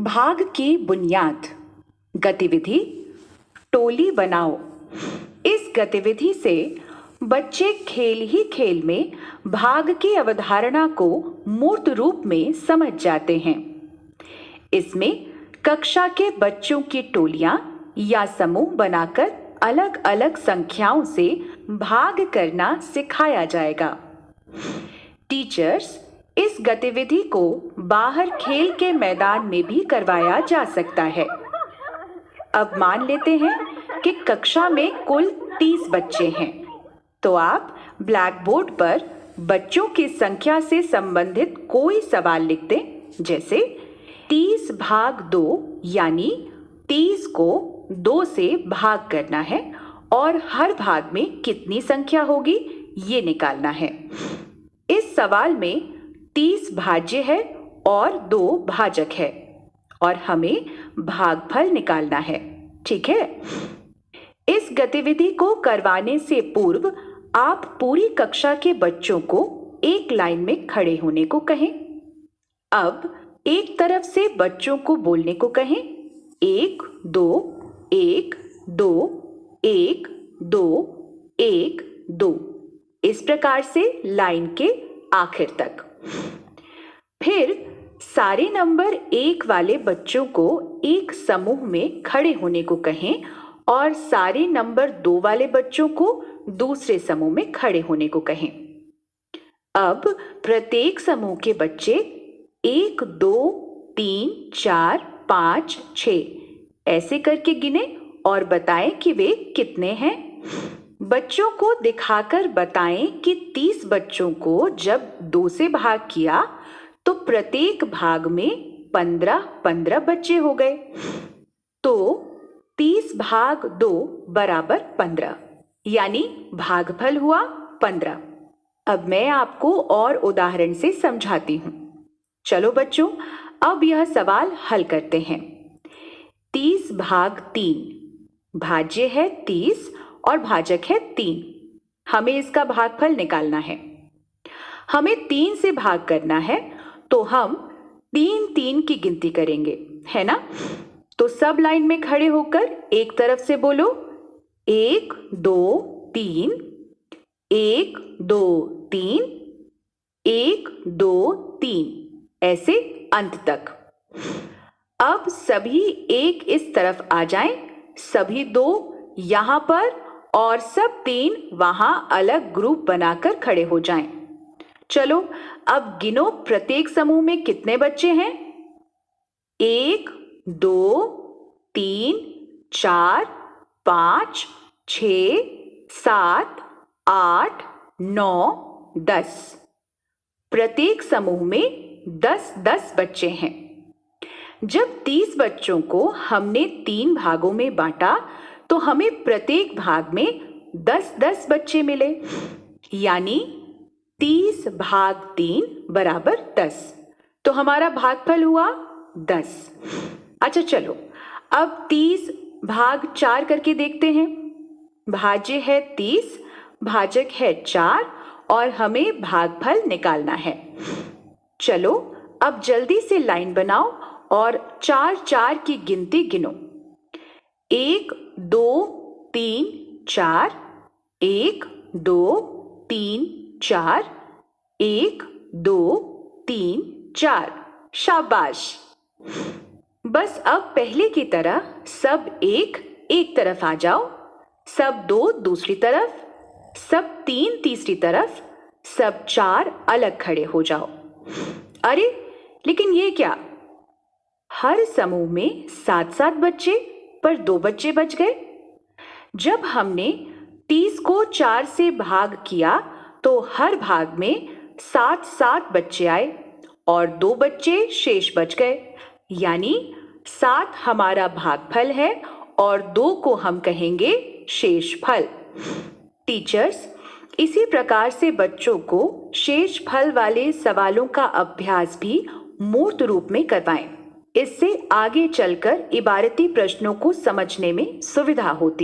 भाग की बुनियाद। गतिविधि टोली बनाओ। इस गतिविधि से बच्चे खेल ही खेल में भाग की अवधारणा को मूर्त रूप में समझ जाते हैं। इसमें कक्षा के बच्चों की टोलियां या समूह बनाकर अलग अलग संख्याओं से भाग करना सिखाया जाएगा। टीचर्स इस गतिविधि को बाहर खेल के मैदान में भी करवाया जा सकता है। अब मान लेते हैं कि कक्षा में कुल 30 बच्चे हैं, तो आप ब्लैक बोर्ड पर बच्चों की संख्या से संबंधित कोई सवाल लिख दें, जैसे 30 भाग 2 यानी 30 को 2 से भाग करना है और हर भाग में कितनी संख्या होगी ये निकालना है। इस सवाल में 30 भाज्य है और 2 भाजक है और हमें भागफल निकालना है। ठीक है। इस गतिविधि को करवाने से पूर्व आप पूरी कक्षा के बच्चों को एक लाइन में खड़े होने को कहें। अब एक तरफ से बच्चों को बोलने को कहें। 1 2 1 2 1 2 1 2, इस प्रकार से लाइन के आखिर तक। फिर सारे नंबर 1 वाले बच्चों को एक समूह में खड़े होने को कहें और सारे नंबर 2 वाले बच्चों को दूसरे समूह में खड़े होने को कहें। अब प्रत्येक समूह के बच्चे 1 2 3 4 5 6 ऐसे करके गिने और बताएं कि वे कितने हैं। बच्चों को दिखाकर बताएं कि 30 बच्चों को जब 2 से भाग किया तो प्रत्येक भाग में 15-15 बच्चे हो गए, तो 30 भाग 2 बराबर 15, यानी भागफल हुआ 15। अब मैं आपको और उदाहरण से समझाती हूँ। चलो बच्चों, अब यह सवाल हल करते हैं। 30 भाग 3, भाज्य है 30 और भाजक है 3। हमें इसका भागफल निकालना है। हमें 3 से भाग करना है, तो हम 3-3 की गिनती करेंगे, है ना? तो सब लाइन में खड़े होकर एक तरफ से बोलो 1 2 3 1 2 3 1 2 3, ऐसे अंत तक। अब सभी एक इस तरफ आ जाएं, सभी 2 यहां पर और सब 3 वहां अलग ग्रुप बनाकर खड़े हो जाएं। चलो अब गिनो प्रत्येक समूह में कितने बच्चे हैं। 1 2 3 4 5 6 7 8 9 10। प्रत्येक समूह में 10-10 बच्चे हैं। जब 30 बच्चों को हमने 3 भागों में बांटा तो हमें प्रत्येक भाग में 10-10 बच्चे मिले, यानी 30 भाग 3 बराबर 10। तो हमारा भागफल हुआ 10। अच्छा चलो, अब 30 भाग 4 करके देखते हैं। भाज्य है 30, भाजक है 4 और हमें भागफल निकालना है। चलो अब जल्दी से लाइन बनाओ और 4-4 की गिनती गिनो। 1 2 3 4 1 2 3 4 1 2 3 4। शाबाश। बस अब पहले की तरह सब एक तरफ आ जाओ, सब 2 दूसरी तरफ, सब 3 तीसरी तरफ, सब 4 अलग खड़े हो जाओ। अरे लेकिन ये क्या, हर समूह में 7-7 बच्चे पर 2 बच्चे बच गए। जब हमने 30 को 4 से भाग किया तो हर भाग में 7-7 बच्चे आए और 2 बच्चे शेष बच गए, यानी 7 हमारा भागफल है और 2 को हम कहेंगे शेषफल। टीचर्स इसी प्रकार से बच्चों को शेषफल वाले सवालों का अभ्यास भी मूर्त रूप में करवाएं। इससे आगे चलकर इबारती प्रश्नों को समझने में सुविधा होती है।